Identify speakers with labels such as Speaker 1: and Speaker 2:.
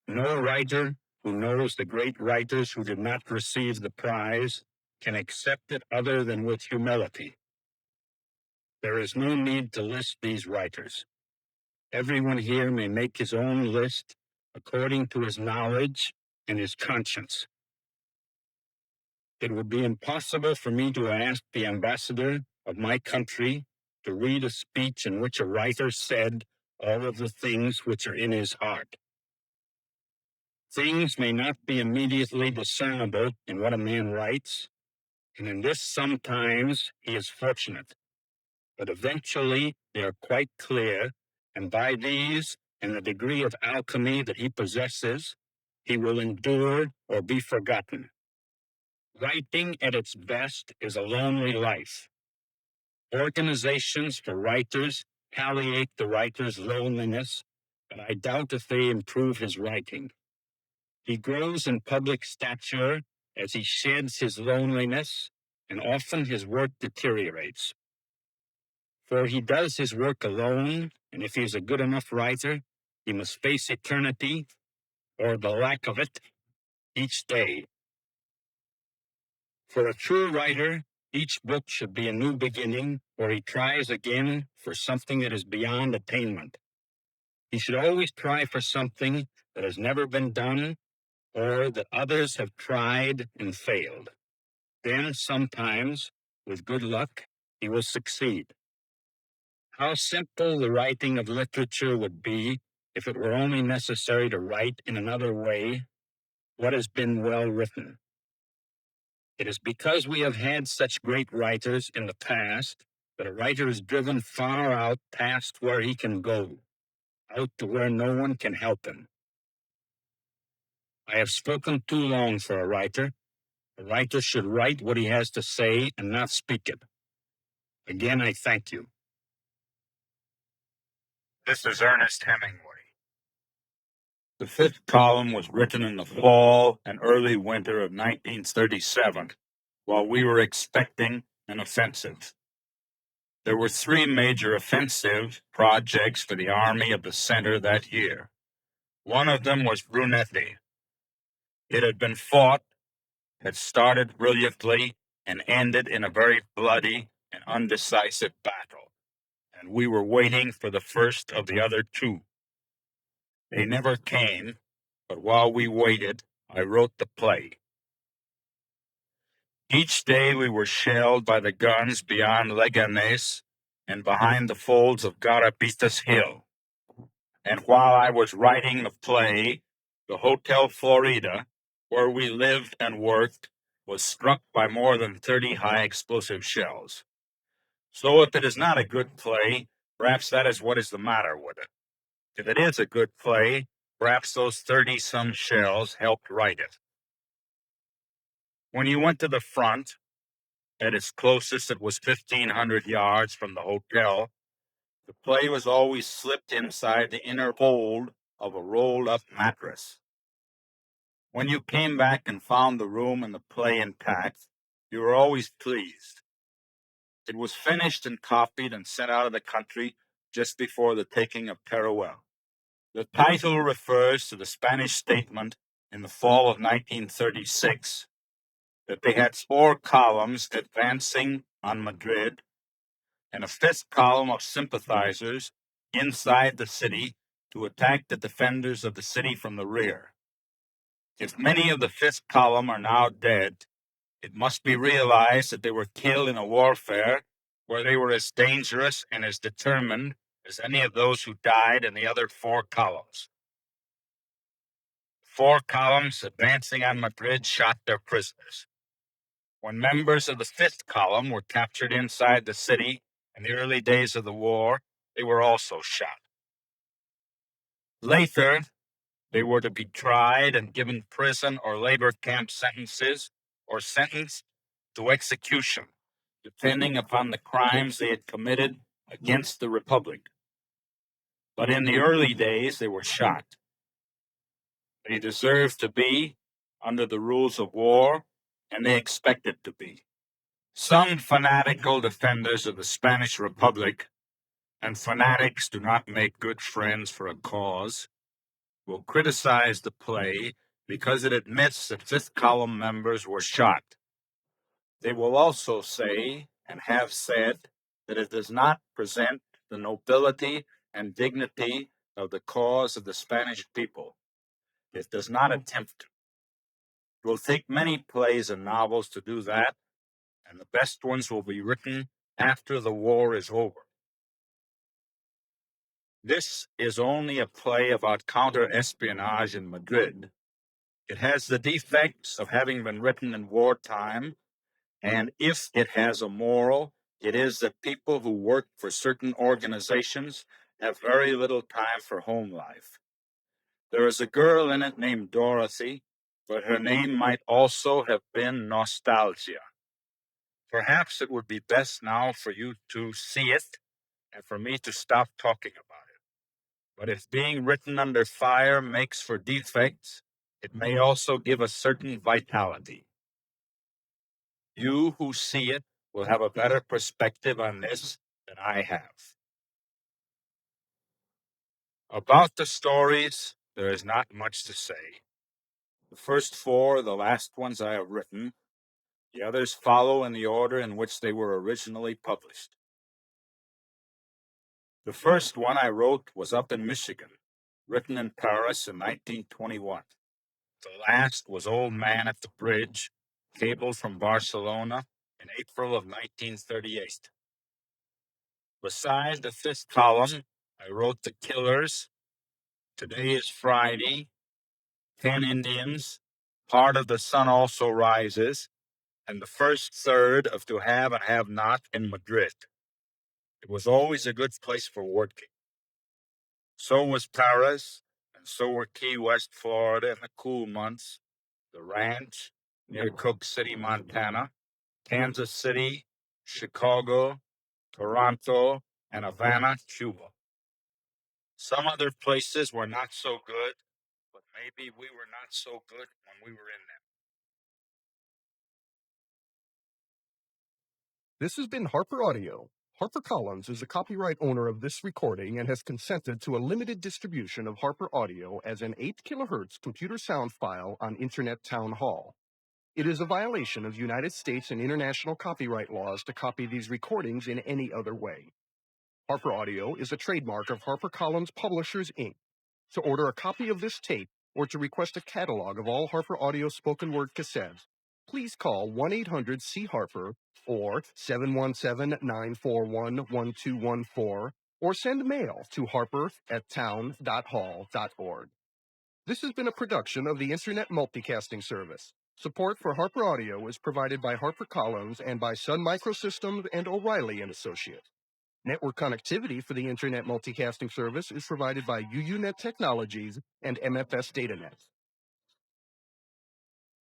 Speaker 1: No writer who knows the great writers who did not receive the prize can accept it other than with humility. There is no need to list these writers. Everyone here may make his own list according to his knowledge and his conscience. It would be impossible for me to ask the ambassador of my country to read a speech in which a writer said all of the things which are in his heart. Things may not be immediately discernible in what a man writes, and in this sometimes he is fortunate. But eventually they are quite clear, and by these and the degree of alchemy that he possesses, he will endure or be forgotten. Writing at its best is a lonely life. Organizations for writers palliate the writer's loneliness, but I doubt if they improve his writing. He grows in public stature as he sheds his loneliness, and often his work deteriorates. For he does his work alone, and if he is a good enough writer, he must face eternity, or the lack of it, each day. For a true writer, each book should be a new beginning, or he tries again for something that is beyond attainment. He should always try for something that has never been done, or that others have tried and failed. Then, sometimes, with good luck, he will succeed. How simple the writing of literature would be if it were only necessary to write in another way what has been well written. It is because we have had such great writers in the past that a writer is driven far out past where he can go, out to where no one can help him. I have spoken too long for a writer. A writer should write what he has to say and not speak it. Again, I thank you. This is Ernest Hemingway. The fifth column was written in the fall and early winter of 1937, while we were expecting an offensive. There were three major offensive projects for the Army of the Center that year. One of them was Brunetti. It had been fought, had started brilliantly, and ended in a very bloody and undecisive battle, and we were waiting for the first of the other two. They never came, but while we waited, I wrote the play. Each day we were shelled by the guns beyond Leganés and behind the folds of Garapitas Hill. And while I was writing the play, the Hotel Florida, where we lived and worked, was struck by more than 30 high-explosive shells. So if it is not a good play, perhaps that is what is the matter with it. If it is a good play, perhaps those 30-some shells helped write it. When you went to the front, at its closest it was 1,500 yards from the hotel, the play was always slipped inside the inner fold of a rolled-up mattress. When you came back and found the room and the play intact, you were always pleased. It was finished and copied and sent out of the country just before the taking of Teruel. The title refers to the Spanish statement in the fall of 1936 that they had 4 columns advancing on Madrid and a 5th column of sympathizers inside the city to attack the defenders of the city from the rear. If many of the 5th column are now dead, it must be realized that they were killed in a warfare where they were as dangerous and as determined as any of those who died in the other 4 columns. 4 columns advancing on Madrid shot their prisoners. When members of the 5th column were captured inside the city in the early days of the war, they were also shot. Later, they were to be tried and given prison or labor camp sentences or sentenced to execution, depending upon the crimes they had committed against the Republic. But in the early days, they were shot. They deserved to be under the rules of war, and they expected to be. Some fanatical defenders of the Spanish Republic, and fanatics do not make good friends for a cause, will criticize the play because it admits that fifth column members were shot. They will also say, and have said, that it does not present the nobility and dignity of the cause of the Spanish people. It does not attempt to. It will take many plays and novels to do that, and the best ones will be written after the war is over. This is only a play about counter-espionage in Madrid. It has the defects of having been written in wartime, and if it has a moral, it is that people who work for certain organizations have very little time for home life. There is a girl in it named Dorothy, but her name might also have been Nostalgia. Perhaps it would be best now for you to see it and for me to stop talking about it. But if being written under fire makes for defects, it may also give a certain vitality. You who see it will have a better perspective on this than I have. About the stories, there is not much to say. The first four are the last ones I have written. The others follow in the order in which they were originally published. The first one I wrote was up in Michigan, written in Paris in 1921. The last was Old Man at the Bridge, cabled from Barcelona in April of 1938. Beside the fifth column, I wrote The Killers, Today is Friday, 10 Indians, Part of the Sun Also Rises, and the first third of To Have and Have Not in Madrid. It was always a good place for working. So was Paris, and so were Key West, Florida in the cool months, the ranch near Cook City, Montana, Kansas City, Chicago, Toronto, and Havana, Cuba. Some other places were not so good, but maybe we were not so good when we were in them.
Speaker 2: This has been Harper Audio. HarperCollins is the copyright owner of this recording and has consented to a limited distribution of Harper Audio as an 8 kilohertz computer sound file on Internet Town Hall. It is a violation of United States and international copyright laws to copy these recordings in any other way. Harper Audio is a trademark of HarperCollins Publishers, Inc. To order a copy of this tape or to request a catalog of all Harper Audio spoken word cassettes, please call 1-800-C-HARPER or 717-941-1214 or send mail to harper@town.hall.org. This has been a production of the Internet Multicasting Service. Support for Harper Audio is provided by HarperCollins and by Sun Microsystems and O'Reilly & Associates. Network connectivity for the Internet Multicasting Service is provided by UUNet Technologies and MFS DataNet.